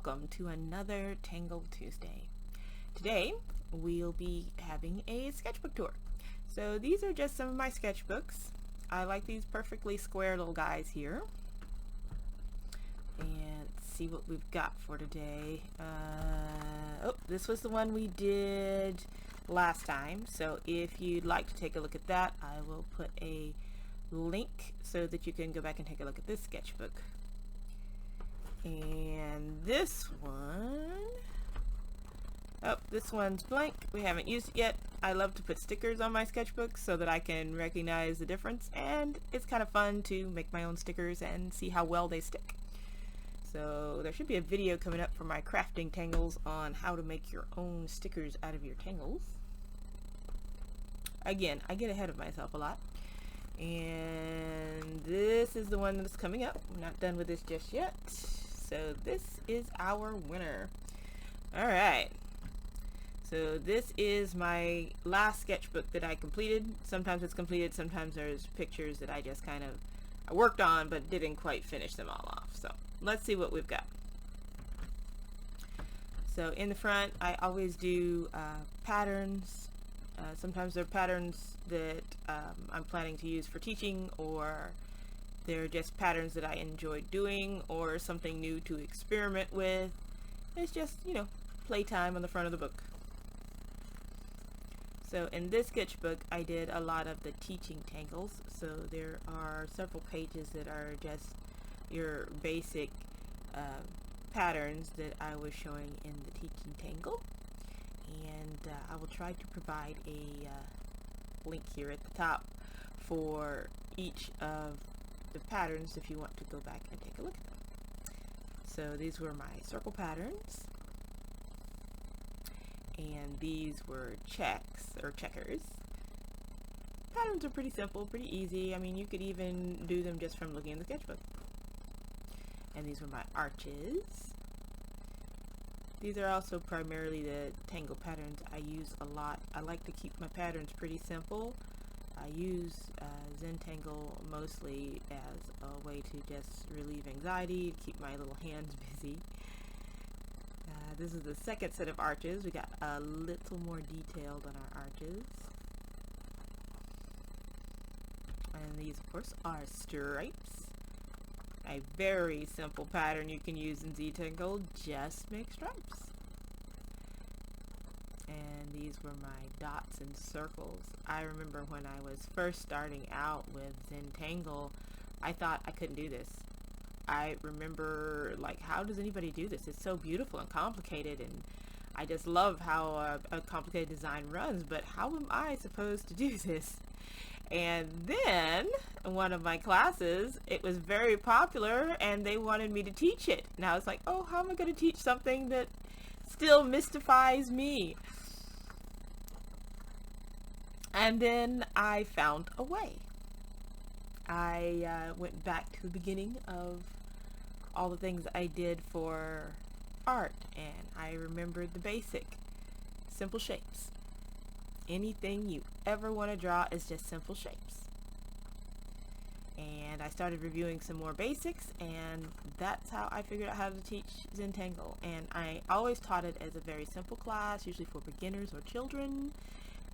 welcome to another Tangle Tuesday. Today we'll be having a sketchbook tour. So these are just some of my sketchbooks. I like these perfectly square little guys here. And let's see what we've got for today. Oh, this was the one we did last time. So if you'd like to take a look at that, I will put a link so that you can go back and take a look at this sketchbook. And this one, oh, this one's blank. We haven't used it yet. I love to put stickers on my sketchbooks so that I can recognize the difference, and it's kind of fun to make my own stickers and see how well they stick. So there should be a video coming up for my crafting tangles on how to make your own stickers out of your tangles. Again, I get ahead of myself a lot. And this is the one that's coming up. I'm not done with this just yet. So this is our winner. Alright. So this is my last sketchbook that I completed. Sometimes it's completed, sometimes there's pictures that I just kind of worked on but didn't quite finish them all off. So let's see what we've got. So in the front I always do patterns. Sometimes they're patterns that I'm planning to use for teaching, or they're just patterns that I enjoy doing, or something new to experiment with. It's just, you know, playtime on the front of the book. So in this sketchbook I did a lot of the teaching tangles. So there are several pages that are just your basic patterns that I was showing in the teaching tangle. And I will try to provide a link here at the top for each of the patterns if you want to go back and take a look at them. So these were my circle patterns, and these were checks or checkers. Patterns are pretty simple, pretty easy. I mean, you could even do them just from looking in the sketchbook. And these were my arches. These are also primarily the tangle patterns I use a lot. I like to keep my patterns pretty simple. I use Zentangle mostly as a way to just relieve anxiety, to keep my little hands busy. This is the second set of arches. We got a little more detailed on our arches. And these, of course, are stripes. A very simple pattern you can use in Zentangles, just make stripes. And these were my dots and circles. I remember when I was first starting out with Zentangles, I thought I couldn't do this. I remember, like, how does anybody do this? It's so beautiful and complicated, and I just love how a complicated design runs, but how am I supposed to do this? And then in one of my classes, it was very popular and they wanted me to teach it. And I was like, oh, how am I going to teach something that still mystifies me? And then I found a way. I went back to the beginning of all the things I did for art, and I remembered the basic simple shapes. Anything you ever want to draw is just simple shapes. And I started reviewing some more basics, and that's how I figured out how to teach Zentangle. And I always taught it as a very simple class, usually for beginners or children,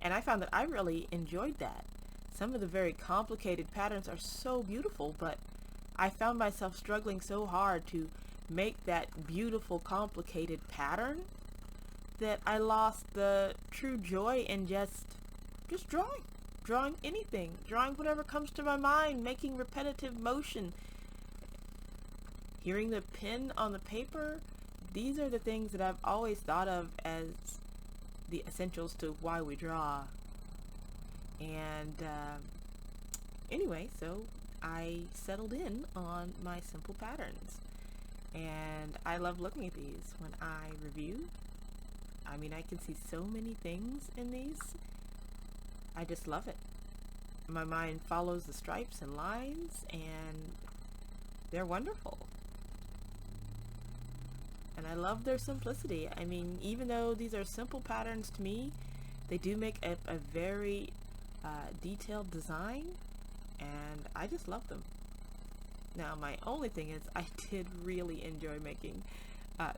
and I found that I really enjoyed that. Some of the very complicated patterns are so beautiful, but I found myself struggling so hard to make that beautiful complicated pattern that I lost the true joy in just drawing anything, drawing whatever comes to my mind, making repetitive motion, hearing the pen on the paper. These are the things that I've always thought of as the essentials to why we draw. And anyway, so I settled in on my simple patterns, and I love looking at these when I review. I mean, I can see so many things in these. I just love it. My mind follows the stripes and lines, and they're wonderful. And I love their simplicity. I mean, even though these are simple patterns to me, they do make a very detailed design, and I just love them. Now, my only thing is I did really enjoy making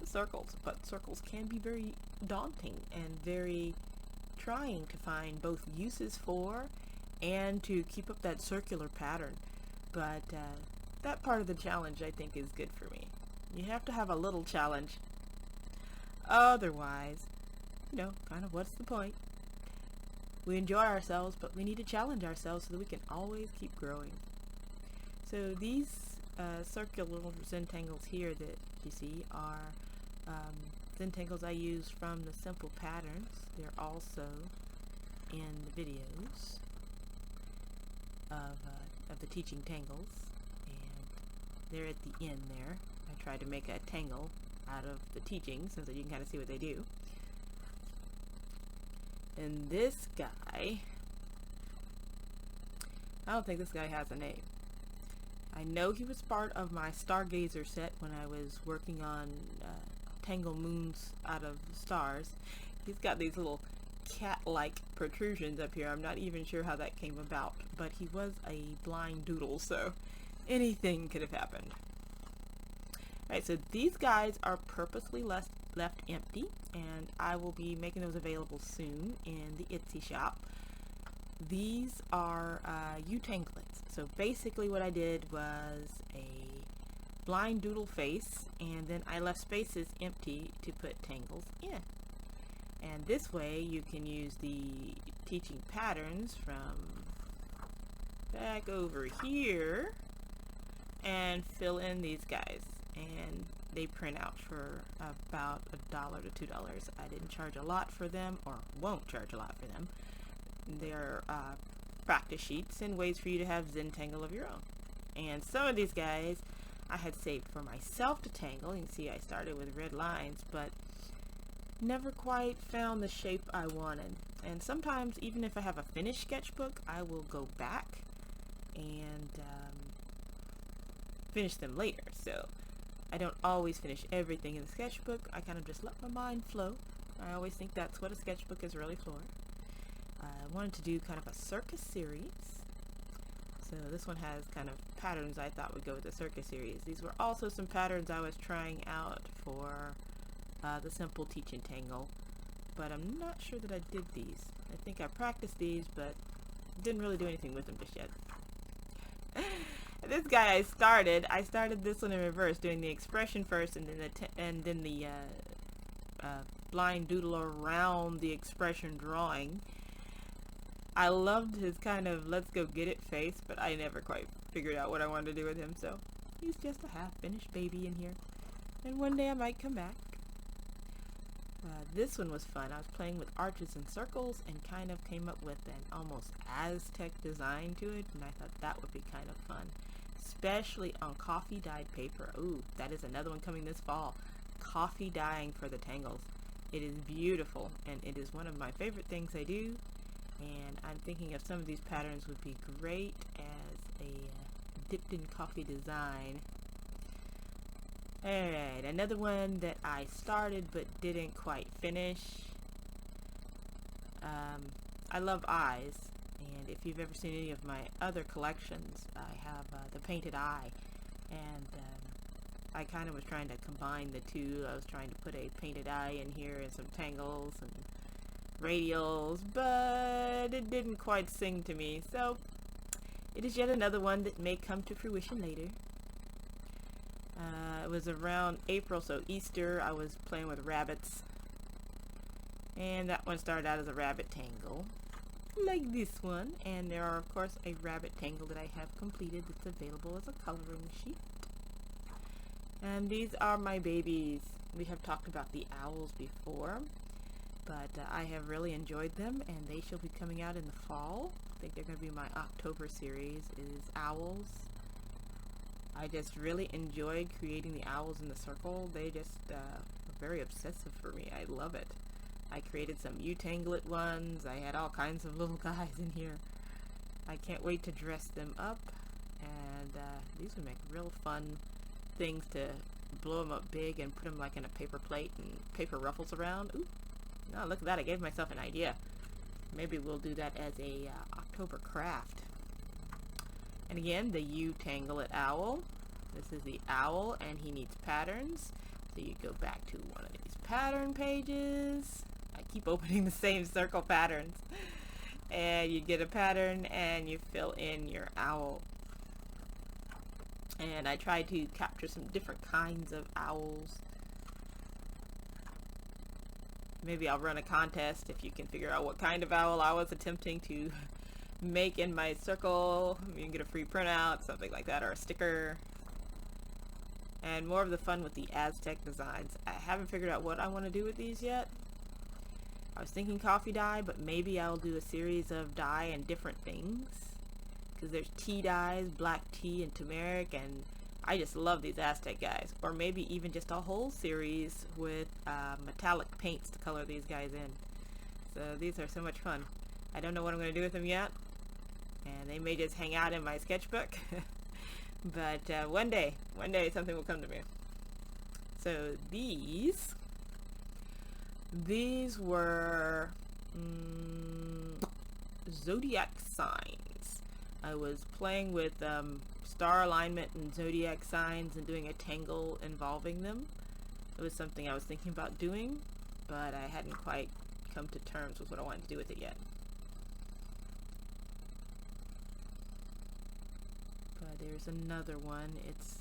circles, but circles can be very daunting and very trying to find both uses for and to keep up that circular pattern. But that part of the challenge I think is good for me. You have to have a little challenge. Otherwise, kind of what's the point? We enjoy ourselves, but we need to challenge ourselves so that we can always keep growing. So these circular Zentangles here that you see are Zentangles I use from the Simple Patterns. They're also in the videos of the Teaching Tangles, and they're at the end there. I tried to make a tangle out of the teachings so that you can kind of see what they do. And this guy, I don't think this guy has a name. I know he was part of my Stargazer set when I was working on Tangle Moons out of stars. He's got these little cat-like protrusions up here. I'm not even sure how that came about, but he was a blind doodle, so anything could have happened. Alright, so these guys are purposely left empty, and I will be making those available soon in the Etsy shop. These are U-tanglets. So basically what I did was a blind doodle face, and then I left spaces empty to put tangles in. And this way you can use the teaching patterns from back over here and fill in these guys. And they print out for about $1 to $2. I didn't charge a lot for them, or won't charge a lot for them. They're practice sheets and ways for you to have Zentangle of your own. And some of these guys I had saved for myself to tangle. You can see I started with red lines, but never quite found the shape I wanted. And sometimes, even if I have a finished sketchbook, I will go back and finish them later. So I don't always finish everything in the sketchbook. I kind of just let my mind flow. I always think that's what a sketchbook is really for. I wanted to do kind of a circus series. So this one has kind of patterns I thought would go with the circus series. These were also some patterns I was trying out for the Simple Teaching Tangle, but I'm not sure that I did these. I think I practiced these, but didn't really do anything with them just yet. This guy I started this one in reverse, doing the expression first, and then the blind doodle around the expression drawing. I loved his kind of let's go get it face, but I never quite figured out what I wanted to do with him, so he's just a half-finished baby in here. And one day I might come back. This one was fun. I was playing with arches and circles and kind of came up with an almost Aztec design to it, and I thought that would be kind of fun, especially on coffee dyed paper. Ooh, that is another one coming this fall. Coffee dyeing for the tangles. It is beautiful, and it is one of my favorite things I do, and I'm thinking of some of these patterns would be great as a dipped in coffee design. Alright, another one that I started but didn't quite finish. I love eyes, and if you've ever seen any of my other collections, I have the painted eye, and I kind of was trying to combine the two. I was trying to put a painted eye in here and some tangles and radials, but it didn't quite sing to me, so it is yet another one that may come to fruition later. It was around April, so Easter, I was playing with rabbits, and that one started out as a rabbit tangle, like this one, and there are of course a rabbit tangle that I have completed that's available as a coloring sheet. And these are my babies. We have talked about the owls before, but I have really enjoyed them, and they shall be coming out in the fall. I think they're going to be my October series, is owls. I just really enjoyed creating the owls in the circle. They just are very obsessive for me. I love it. I created some U-tanglet ones. I had all kinds of little guys in here. I can't wait to dress them up, and these would make real fun things to blow them up big and put them like in a paper plate and paper ruffles around. Ooh, oh, look at that. I gave myself an idea. Maybe we'll do that as a October craft. And again, the U-tanglet owl. This is the owl, and he needs patterns. So So you go back to one of these pattern pages. I keep opening the same circle patterns. And you get a pattern and you fill in your owl. And I tried to capture some different kinds of owls. Maybe I'll run a contest if you can figure out what kind of owl I was attempting to make in my circle. You can get a free printout, something like that, or a sticker. And more of the fun with the Aztec Designs. I haven't figured out what I want to do with these yet. I was thinking coffee dye, but maybe I'll do a series of dye and different things. Because there's tea dyes, black tea and turmeric, and I just love these Aztec guys. Or maybe even just a whole series with metallic paints to color these guys in. So these are so much fun. I don't know what I'm going to do with them yet. And they may just hang out in my sketchbook. But one day something will come to me. So these were zodiac signs. I was playing with star alignment and zodiac signs and doing a tangle involving them. It was something I was thinking about doing, but I hadn't quite come to terms with what I wanted to do with it yet. But there's another one. It's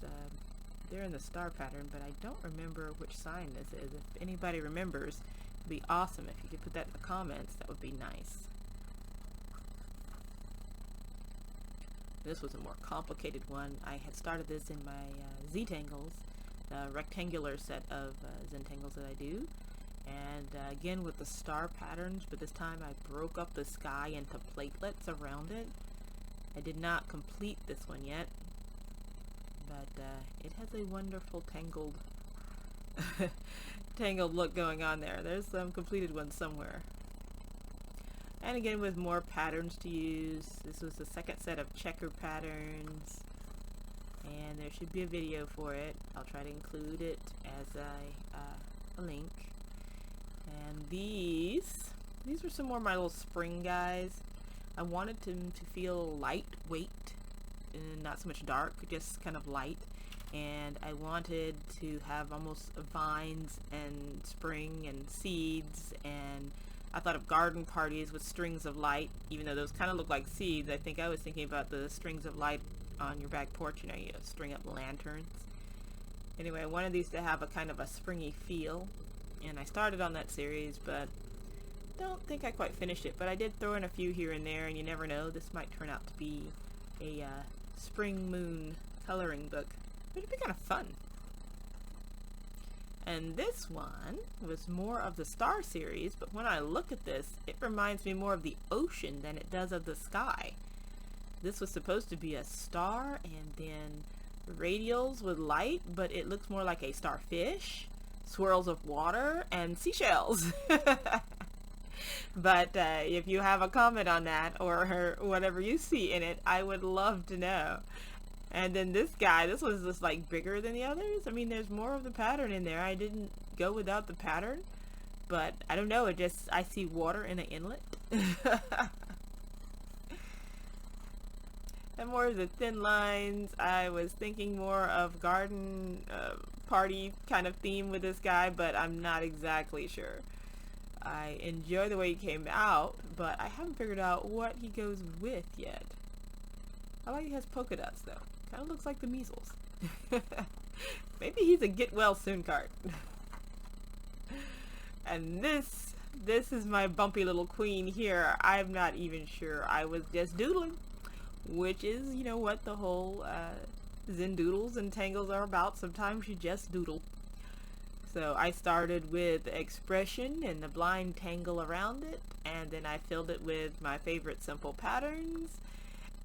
they're in the star pattern, but I don't remember which sign this is. If anybody remembers, it'd be awesome if you could put that in the comments. That would be nice. This was a more complicated one. I had started this in my Zentangles, the rectangular set of Zentangles that I do. And again with the star patterns, but this time I broke up the sky into platelets around it. I did not complete this one yet, but it has a wonderful tangled look going on there. There's some completed ones somewhere. And again with more patterns to use. This was the second set of checker patterns, and there should be a video for it. I'll try to include it as a link. And these were some more of my little spring guys. I wanted them to feel lightweight and not so much dark, just kind of light. And I wanted to have almost vines and spring and seeds, and I thought of garden parties with strings of light, even though those kind of look like seeds. I think I was thinking about the strings of light on your back porch, you know, you string up lanterns. Anyway, I wanted these to have a kind of a springy feel, and I started on that series, but don't think I quite finished it. But I did throw in a few here and there, and you never know, this might turn out to be a spring moon coloring book. It'd be kind of fun. And this one was more of the star series, but when I look at this, it reminds me more of the ocean than it does of the sky. This was supposed to be a star and then radials with light, but it looks more like a starfish, swirls of water, and seashells. But if you have a comment on that or whatever you see in it, I would love to know. And then this guy, this was just like bigger than the others. I mean, there's more of the pattern in there. I didn't go without the pattern, but I don't know, I see water in an inlet. And more of the thin lines. I was thinking more of garden party kind of theme with this guy, but I'm not exactly sure. I enjoy the way he came out, but I haven't figured out what he goes with yet. I like he has polka dots though. Kind of looks like the measles. Maybe he's a get well soon card. And this is my bumpy little queen here. I'm not even sure. I was just doodling, which is, you know, what the whole Zen doodles and tangles are about. Sometimes you just doodle. So I started with expression and the blind tangle around it, and then I filled it with my favorite simple patterns.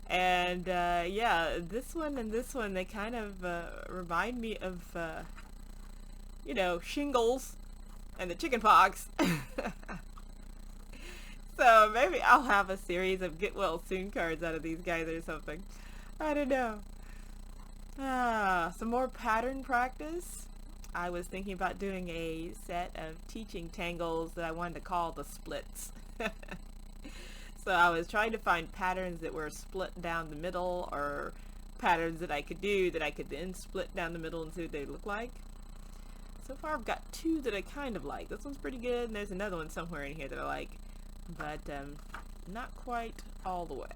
And yeah, this one and this one, they kind of remind me of, you know, shingles and the chicken pox. So maybe I'll have a series of get well soon cards out of these guys or something. I don't know. Some more pattern practice. I was thinking about doing a set of teaching tangles that I wanted to call the splits. So I was trying to find patterns that were split down the middle, or patterns that I could do that I could then split down the middle and see what they look like. So far I've got two that I kind of like. This one's pretty good, and there's another one somewhere in here that I like, but not quite all the way.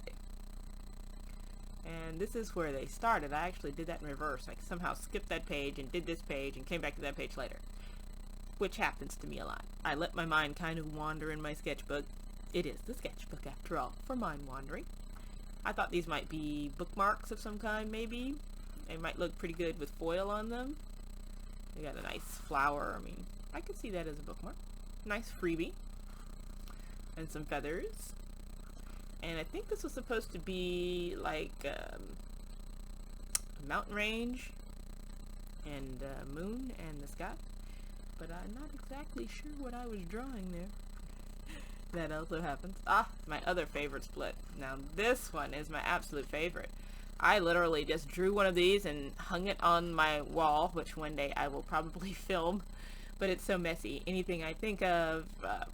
And this is where they started. I actually did that in reverse. I somehow skipped that page and did this page and came back to that page later, which happens to me a lot. I let my mind kind of wander in my sketchbook. It is the sketchbook after all, for mind wandering. I thought these might be bookmarks of some kind, maybe. They might look pretty good with foil on them. They got a nice flower. I mean, I could see that as a bookmark. Nice freebie. And some feathers. And I think this was supposed to be like a mountain range and moon and the sky. But I'm not exactly sure what I was drawing there. That also happens. Ah, my other favorite split. Now this one is my absolute favorite. I literally just drew one of these and hung it on my wall, which one day I will probably film, but it's so messy. Anything I think of,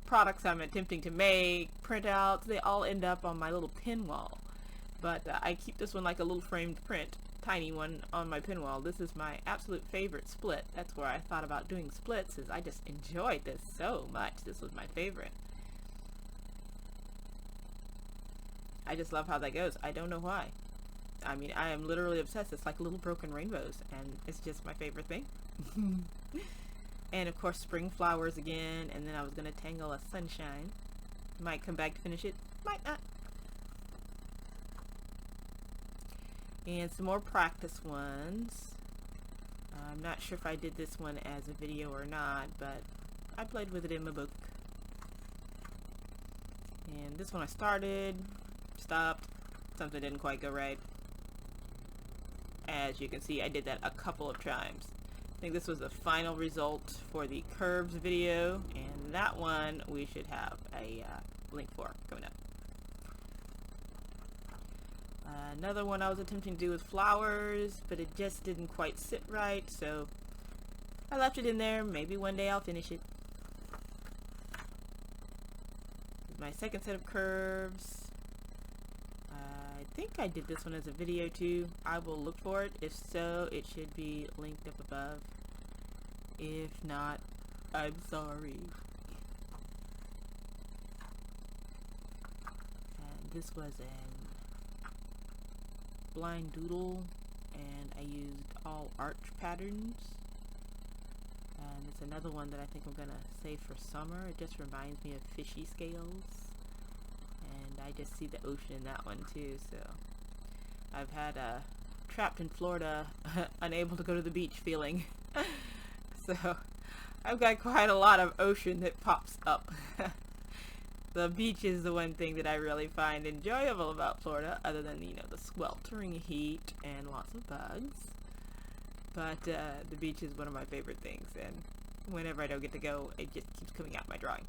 products I'm attempting to make, printouts, they all end up on my little pin wall. But I keep this one like a little framed print, tiny one, on my pin wall. This is my absolute favorite split. That's where I thought about doing splits, is I just enjoyed this so much. This was my favorite. I just love how that goes. I don't know why. I mean, I am literally obsessed. It's like little broken rainbows, and it's just my favorite thing. And of course, spring flowers again, and then I was going to tangle a sunshine. Might come back to finish it, might not. And some more practice ones. I'm not sure if I did this one as a video or not, but I played with it in my book. And this one I started, stopped, something didn't quite go right. As you can see, I did that a couple of times. I think this was the final result for the curves video, and that one we should have a link for coming up. Another one I was attempting to do with flowers, but it just didn't quite sit right, so I left it in there. Maybe one day I'll finish it. My second set of curves. I think I did this one as a video too. I will look for it. If so, it should be linked up above. If not, I'm sorry. And this was an blind doodle, and I used all arch patterns. And it's another one that I think I'm gonna save for summer. It just reminds me of fishy scales. And I just see the ocean in that one too, so I've had a trapped in Florida, unable to go to the beach feeling. So I've got quite a lot of ocean that pops up. The beach is the one thing that I really find enjoyable about Florida, other than, you know, the sweltering heat and lots of bugs. But the beach is one of my favorite things, and whenever I don't get to go, it just keeps coming out in my drawing.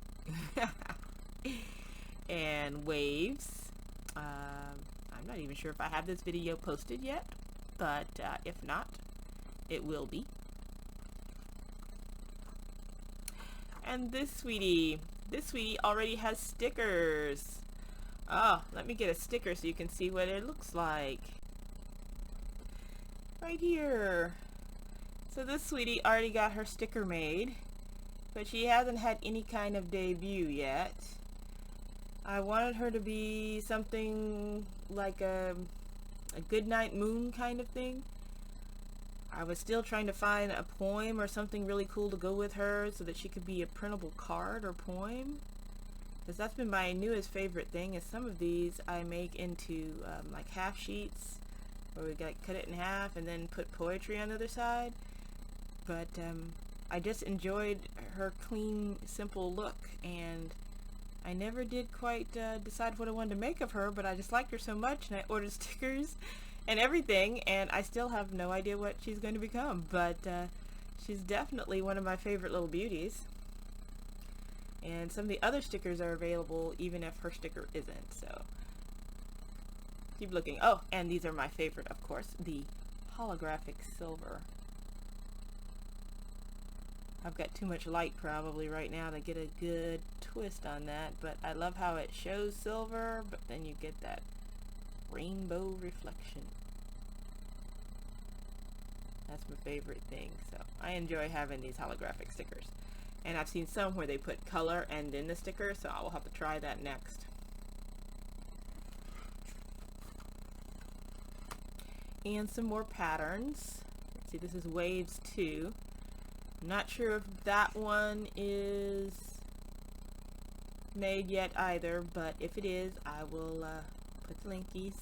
And waves. I'm not even sure if I have this video posted yet, but if not, it will be. And this sweetie already has stickers. Oh, let me get a sticker so you can see what it looks like. Right here. So this sweetie already got her sticker made, but she hasn't had any kind of debut yet. I wanted her to be something like a goodnight moon kind of thing. I was still trying to find a poem or something really cool to go with her so that she could be a printable card or poem. Because that's been my newest favorite thing, is some of these I make into like half sheets, where we cut it in half and then put poetry on the other side. But I just enjoyed her clean, simple look, and I never did quite decide what I wanted to make of her, but I just liked her so much, and I ordered stickers and everything, and I still have no idea what she's going to become, but she's definitely one of my favorite little beauties. And some of the other stickers are available even if her sticker isn't, so keep looking. Oh, and these are my favorite, of course, the holographic silver. I've got too much light probably right now to get a good twist on that, but I love how it shows silver, but then you get that rainbow reflection. That's my favorite thing. So I enjoy having these holographic stickers. And I've seen some where they put color and then the sticker, so I will have to try that next. And some more patterns. Let's see, this is Waves 2. I'm not sure if that one is made yet either, but if it is, I will put the linkies.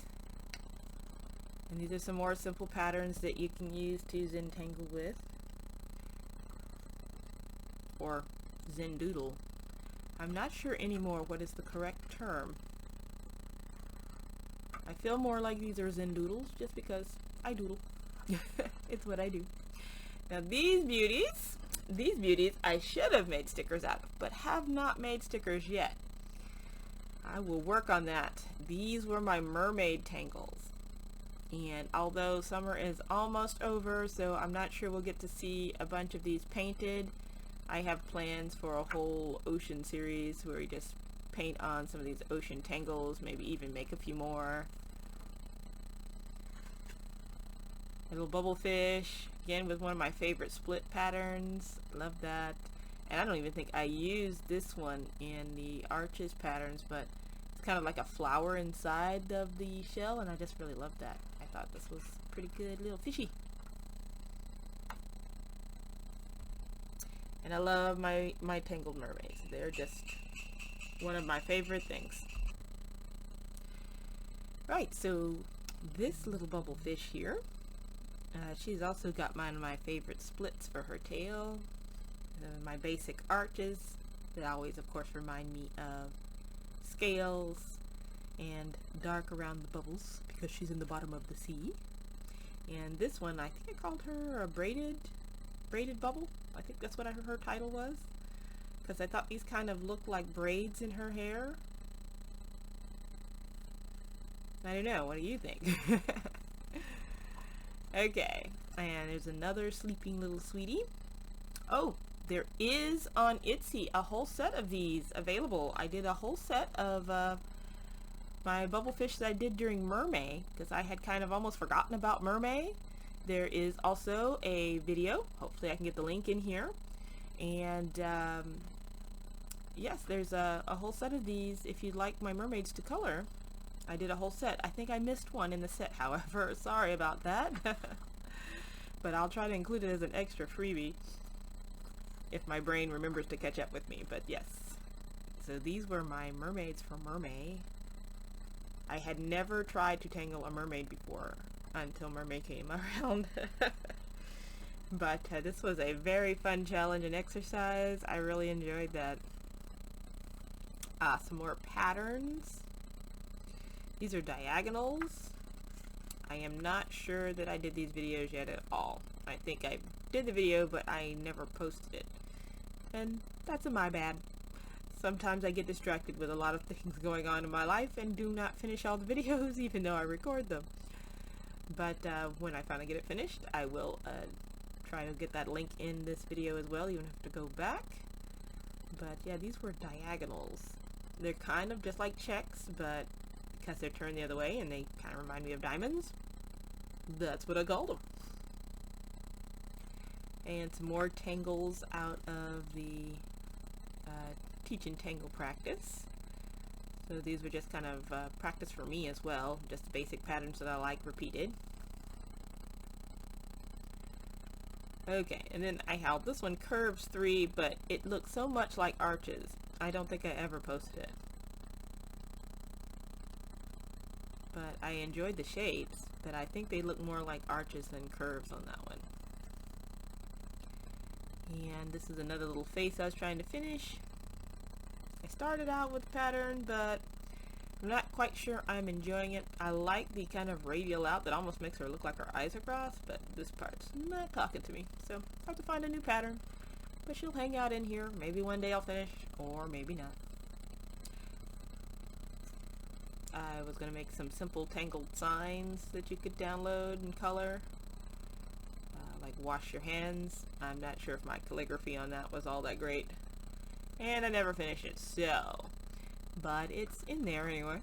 And these are some more simple patterns that you can use to Zentangle with. Or Zendoodle. I'm not sure anymore what is the correct term. I feel more like these are Zendoodles just because I doodle. It's what I do. Now these beauties I should have made stickers out of, but have not made stickers yet. I will work on that. These were my Mermaid Tangles. And although summer is almost over, so I'm not sure we'll get to see a bunch of these painted, I have plans for a whole ocean series where we just paint on some of these ocean tangles, maybe even make a few more. A little bubble fish, again with one of my favorite split patterns. Love that. And I don't even think I used this one in the arches patterns, but it's kind of like a flower inside of the shell, and I just really love that. I thought this was a pretty good little fishy. And I love my tangled mermaids. They're just one of my favorite things. Right, so this little bubble fish here, she's also got one of my favorite splits for her tail. My basic arches that always, of course, remind me of scales and dark around the bubbles because she's in the bottom of the sea. And this one, I think I called her a braided bubble. I think that's what her title was, because I thought these kind of looked like braids in her hair. I don't know, what do you think? Okay, and there's another sleeping little sweetie. Oh, there is on Etsy a whole set of these available. I did a whole set of my bubble fish that I did during Mermaid, because I had kind of almost forgotten about Mermaid. There is also a video. Hopefully I can get the link in here. And yes, there's a whole set of these if you'd like my mermaids to color. I did a whole set. I think I missed one in the set, however. Sorry about that. But I'll try to include it as an extra freebie if my brain remembers to catch up with me. But yes. So these were my mermaids from Mermaid. I had never tried to tangle a mermaid before until Mermaid came around. But this was a very fun challenge and exercise. I really enjoyed that. Some more patterns. These are diagonals. I am not sure that I did these videos yet at all. I think I did the video, but I never posted it. And that's my bad. Sometimes I get distracted with a lot of things going on in my life and do not finish all the videos even though I record them. But when I finally get it finished, I will try to get that link in this video as well. You don't have to go back. But yeah, these were diagonals. They're kind of just like checks, but because they're turned the other way and they kind of remind me of diamonds, that's what I called them. And some more tangles out of the Teach and Tangle practice. So these were just kind of practice for me as well, just basic patterns that I like repeated. Okay, and then I held this one Curves 3, but it looks so much like arches. I don't think I ever posted it. But I enjoyed the shapes, but I think they look more like arches than curves on that one. And this is another little face I was trying to finish. I started out with the pattern, but I'm not quite sure I'm enjoying it. I like the kind of radial out that almost makes her look like her eyes are crossed, but this part's not talking to me. So I have to find a new pattern. But she'll hang out in here. Maybe one day I'll finish, or maybe not. I was going to make some simple tangled signs that you could download and color. Like wash your hands. I'm not sure if my calligraphy on that was all that great. And I never finished it, so. But it's in there anyway.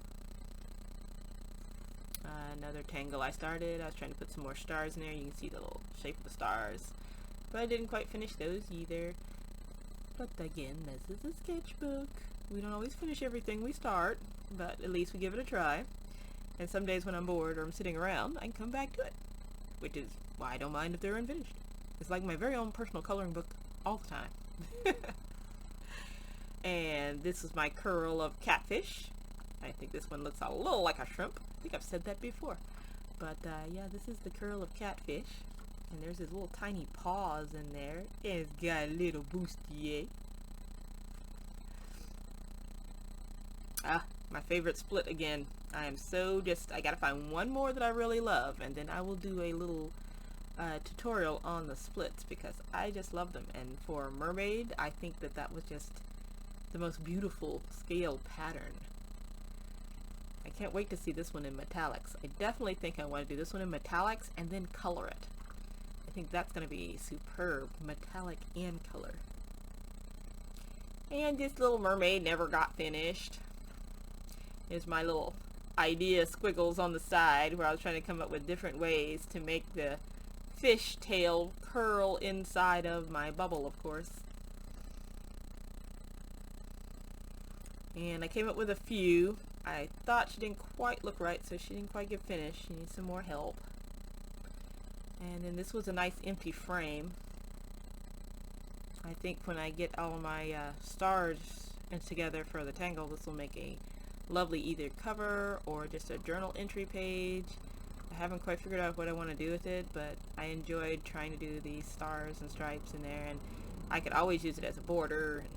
Another tangle I started. I was trying to put some more stars in there. You can see the little shape of the stars. But I didn't quite finish those either. But again, this is a sketchbook. We don't always finish everything we start, but at least we give it a try. And some days when I'm bored or I'm sitting around, I can come back to it. Which is why I don't mind if they're unfinished. It's like my very own personal coloring book all the time. And this is my curl of catfish. I think this one looks a little like a shrimp. I think I've said that before. But yeah, this is the curl of catfish. And there's his little tiny paws in there. And it's got a little bustier. Ah, my favorite split again. I am so I gotta find one more that I really love, and then I will do a little tutorial on the splits because I just love them. And for Mermaid, I think that that was just the most beautiful scale pattern. I can't wait to see this one in metallics. I definitely think I want to do this one in metallics and then color it. I think that's going to be superb, metallic and color. And this little mermaid never got finished. Here's my little idea squiggles on the side where I was trying to come up with different ways to make the fish tail curl inside of my bubble, of course. And I came up with a few. I thought she didn't quite look right, so she didn't quite get finished. She needs some more help. And then this was a nice empty frame. I think when I get all of my stars together for the tangle, this will make a lovely either cover or just a journal entry page. I haven't quite figured out what I want to do with it, but I enjoyed trying to do these stars and stripes in there, and I could always use it as a border and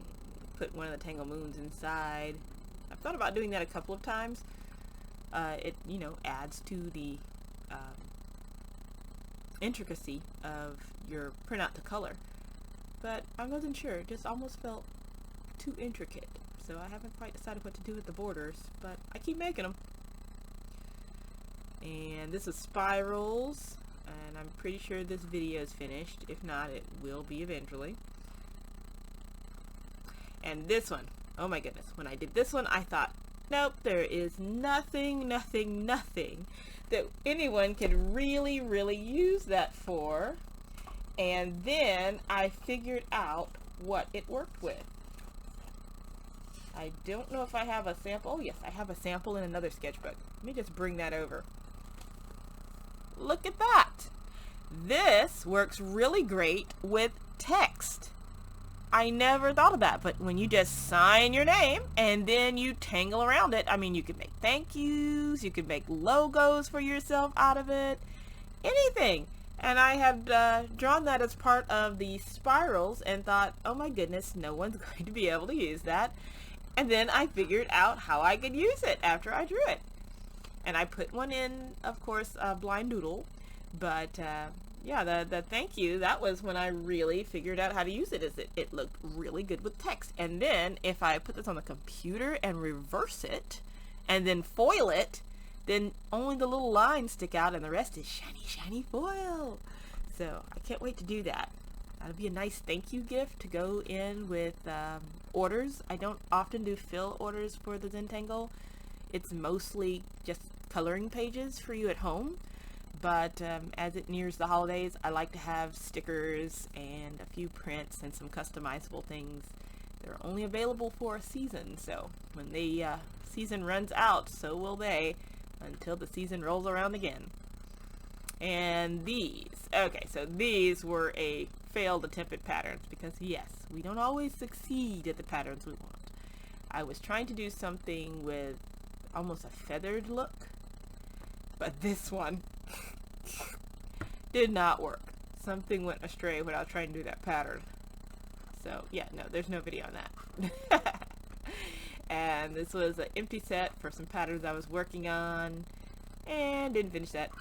put one of the tangle moons inside. I've thought about doing that a couple of times. It, you know, adds to the intricacy of your printout to color, but I wasn't sure. It just almost felt too intricate, so I haven't quite decided what to do with the borders, but I keep making them. And this is spirals, and I'm pretty sure this video is finished. If not, it will be eventually. And this one, oh my goodness, when I did this one, I thought, nope, there is nothing that anyone can really use that for. And then I figured out what it worked with. I don't know if I have a sample. Oh yes, I have a sample in another sketchbook. Let me just bring that over. Look at that. This works really great with text. I never thought of that, but when you just sign your name and then you tangle around it, I mean, you can make thank yous, you can make logos for yourself out of it, anything. And I had drawn that as part of the spirals and thought, oh my goodness, no one's going to be able to use that. And then I figured out how I could use it after I drew it. And I put one in, of course, Blind Doodle, but yeah, the thank you, that was when I really figured out how to use it. It looked really good with text. And then if I put this on the computer and reverse it and then foil it, then only the little lines stick out and the rest is shiny foil. So I can't wait to do that. That'll be a nice thank you gift to go in with orders. I don't often do fill orders for the Zentangle. It's mostly just coloring pages for you at home. But as it nears the holidays, I like to have stickers and a few prints and some customizable things. They're only available for a season, so when the season runs out, so will they, until the season rolls around again. And these, okay, so these were a failed attempt at patterns because yes, we don't always succeed at the patterns we want. I was trying to do something with almost a feathered look, but this one did not work. Something went astray when I was trying to do that pattern. So yeah, no, there's no video on that. And this was an empty set for some patterns I was working on and didn't finish that.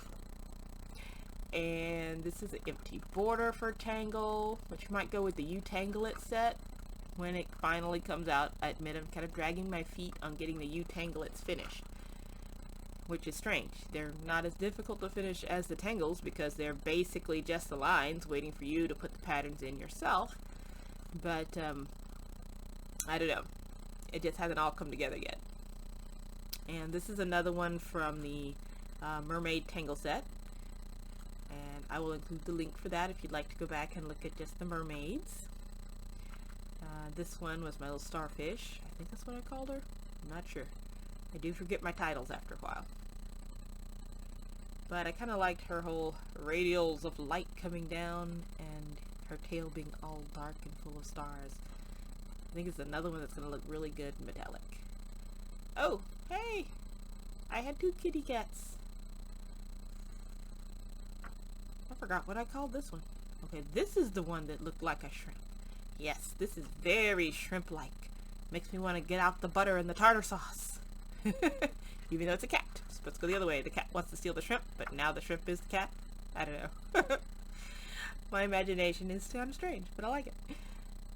And this is an empty border for Tangle, which might go with the You Tangle It set when it finally comes out. I admit I'm kind of dragging my feet on getting the You Tangle It's finished, which is strange. They're not as difficult to finish as the Tangles because they're basically just the lines waiting for you to put the patterns in yourself. But I don't know. It just hasn't all come together yet. And this is another one from the Mermaid Tangle set. And I will include the link for that if you'd like to go back and look at just the mermaids. This one was my little starfish. I think that's what I called her. I'm not sure. I do forget my titles after a while. But I kind of liked her whole radials of light coming down and her tail being all dark and full of stars. I think it's another one that's going to look really good metallic. Oh, hey! I had 2 kitty cats. I forgot what I called this one. Okay, this is the one that looked like a shrimp. Yes, this is very shrimp-like. Makes me want to get out the butter and the tartar sauce. Even though it's a cat. It's supposed to go the other way. The cat wants to steal the shrimp, but now the shrimp is the cat. I don't know. My imagination is kind of strange, but I like it.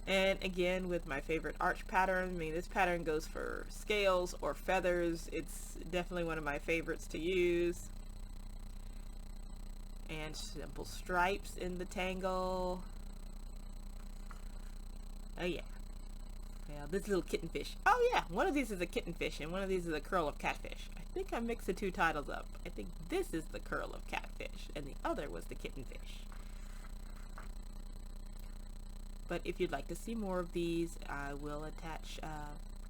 And again, with my favorite arch pattern, I mean, this pattern goes for scales or feathers. It's definitely one of my favorites to use. And simple stripes in the tangle. Oh yeah. Yeah, this little kitten fish. Oh yeah, one of these is a kitten fish and one of these is a curl of catfish. I think I mixed the 2 titles up. I think this is the curl of catfish and the other was the kitten fish. But if you'd like to see more of these, I will attach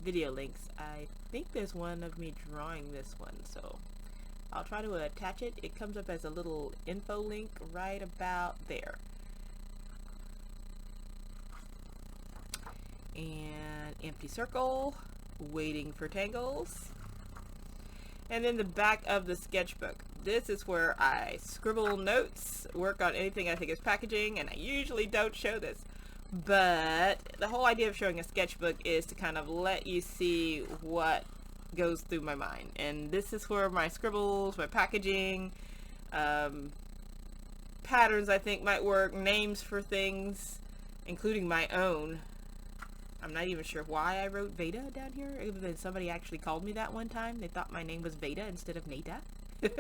video links. I think there's one of me drawing this one, so I'll try to attach it. It comes up as a little info link right about there. And empty circle, waiting for tangles. And then the back of the sketchbook. This is where I scribble notes, work on anything I think is packaging, and I usually don't show this. But the whole idea of showing a sketchbook is to kind of let you see what goes through my mind. And this is where my scribbles, my packaging, patterns I think might work, names for things, including my own. I'm not even sure why I wrote Veda down here, other than somebody actually called me that one time. They thought my name was Veda instead of Nada. So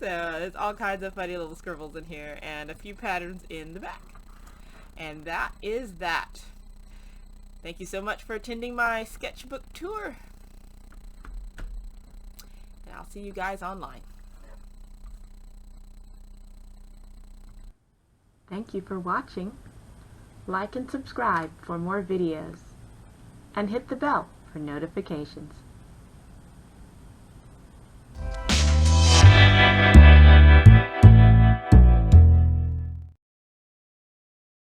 there's all kinds of funny little scribbles in here and a few patterns in the back. And that is that. Thank you so much for attending my sketchbook tour. And I'll see you guys online. Thank you for watching. Like and subscribe for more videos. And hit the bell for notifications.